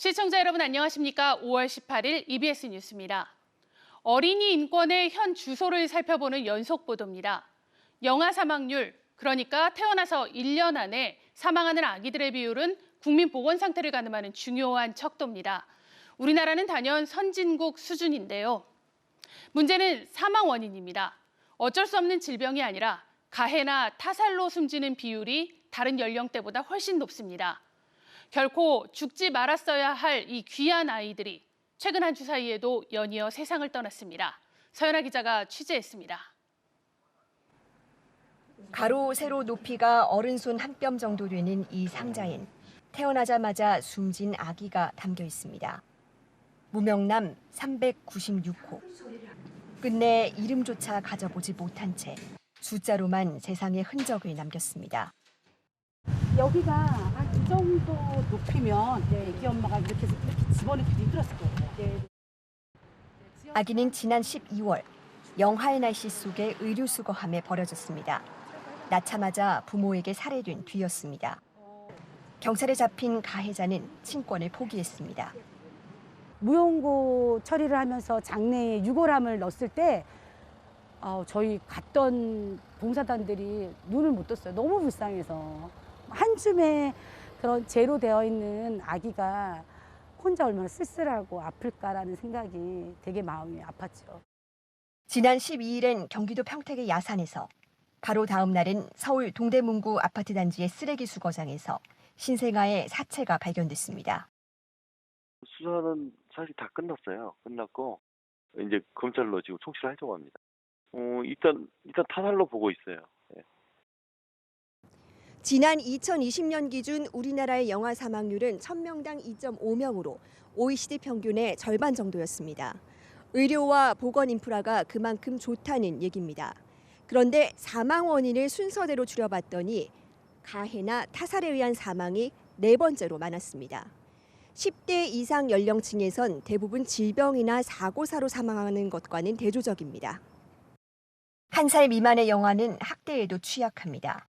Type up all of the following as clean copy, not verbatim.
시청자 여러분 안녕하십니까? 5월 18일 EBS 뉴스입니다. 어린이 인권의 현 주소를 살펴보는 연속 보도입니다. 영아 사망률, 그러니까 태어나서 1년 안에 사망하는 아기들의 비율은 국민 보건 상태를 가늠하는 중요한 척도입니다. 우리나라는 단연 선진국 수준인데요. 문제는 사망 원인입니다. 어쩔 수 없는 질병이 아니라 가해나 타살로 숨지는 비율이 다른 연령대보다 훨씬 높습니다. 결코 죽지 말았어야 할 이 귀한 아이들이 최근 한 주 사이에도 연이어 세상을 떠났습니다. 서연아 기자가 취재했습니다. 가로, 세로 높이가 어른손 한 뼘 정도 되는 이 상자엔 태어나자마자 숨진 아기가 담겨 있습니다. 무명남 396호. 끝내 이름조차 가져보지 못한 채 숫자로만 세상에 흔적을 남겼습니다. 여기가 한 이 정도 높이면 애기 엄마가 이렇게 집어넣기 힘들었을 거예요. 아기는 지난 12월 영하의 날씨 속에 의류수거함에 버려졌습니다. 낳자마자 부모에게 살해된 뒤였습니다. 경찰에 잡힌 가해자는 친권을 포기했습니다. 무용고 처리를 하면서 장내에 유골함을 넣었을 때 저희 갔던 봉사단들이 눈을 못 떴어요. 너무 불쌍해서. 한 줌에 그런 재로 되어 있는 아기가 혼자 얼마나 쓸쓸하고 아플까라는 생각이 되게 마음이 아팠죠. 지난 12일엔 경기도 평택의 야산에서, 바로 다음 날은 서울 동대문구 아파트 단지의 쓰레기 수거장에서 신생아의 사체가 발견됐습니다. 수사는 사실 다 끝났어요. 끝났고 이제 검찰로 지금 송치를 하려고 합니다. 일단 타살로 보고 있어요. 네. 지난 2020년 기준 우리나라의 영아 사망률은 1000명당 2.5명으로 OECD 평균의 절반 정도였습니다. 의료와 보건 인프라가 그만큼 좋다는 얘기입니다. 그런데 사망 원인을 순서대로 줄여봤더니 가해나 타살에 의한 사망이 4번째로 많았습니다. 10대 이상 연령층에선 대부분 질병이나 사고사로 사망하는 것과는 대조적입니다. 1살 미만의 영아는 학대에도 취약합니다.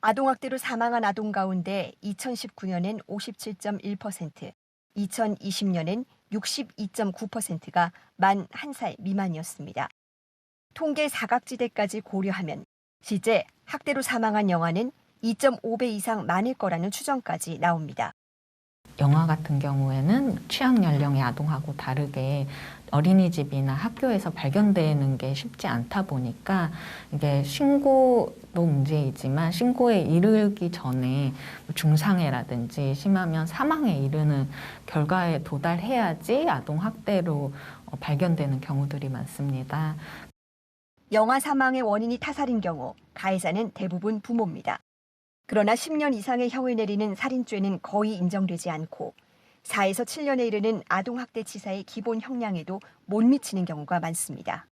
아동학대로 사망한 아동 가운데 2019년엔 57.1%, 2020년엔 62.9%가 만 1살 미만이었습니다. 통계 사각지대까지 고려하면 실제 학대로 사망한 영아는 2.5배 이상 많을 거라는 추정까지 나옵니다. 영아 같은 경우에는 취약 연령의 아동하고 다르게 어린이집이나 학교에서 발견되는 게 쉽지 않다 보니까 이게 신고도 문제이지만 신고에 이르기 전에 중상해라든지 심하면 사망에 이르는 결과에 도달해야지 아동학대로 발견되는 경우들이 많습니다. 영아 사망의 원인이 타살인 경우 가해자는 대부분 부모입니다. 그러나 10년 이상의 형을 내리는 살인죄는 거의 인정되지 않고 4에서 7년에 이르는 아동학대치사의 기본 형량에도 못 미치는 경우가 많습니다.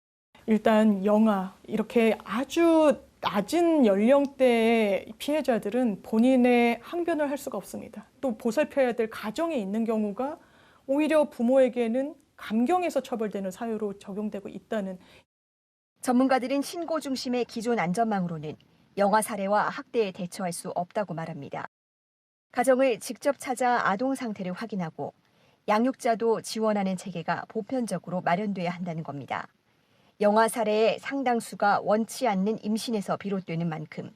일단 영아, 이렇게 아주 낮은 연령대의 피해자들은 본인의 항변을 할 수가 없습니다. 또 보살펴야 될 가정에 있는 경우가 오히려 부모에게는 감경에서 처벌되는 사유로 적용되고 있다는. 전문가들은 신고 중심의 기존 안전망으로는 영아 살해와 학대에 대처할 수 없다고 말합니다. 가정을 직접 찾아 아동 상태를 확인하고 양육자도 지원하는 체계가 보편적으로 마련돼야 한다는 겁니다. 영아 살해의 상당수가 원치 않는 임신에서 비롯되는 만큼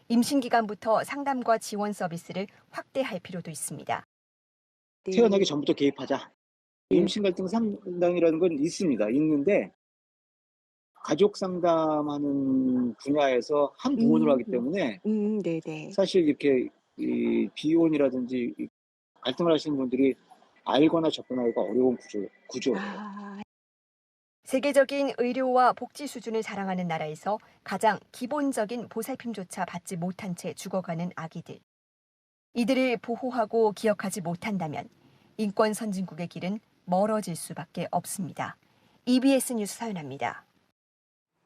임신 기간부터 상담과 지원 서비스를 확대할 필요도 있습니다. 태어나기 전부터 개입하자. 임신 갈등 상담이라는 건 있는데 가족 상담하는 분야에서 한 부분으로 하기 때문에 네네. 사실 이렇게 이 비혼이라든지 갈등을 하시는 분들이 알거나 접근하기가 어려운 구조예요. 세계적인 의료와 복지 수준을 자랑하는 나라에서 가장 기본적인 보살핌조차 받지 못한 채 죽어가는 아기들. 이들을 보호하고 기억하지 못한다면 인권 선진국의 길은 멀어질 수밖에 없습니다. EBS 뉴스 서연아입니다.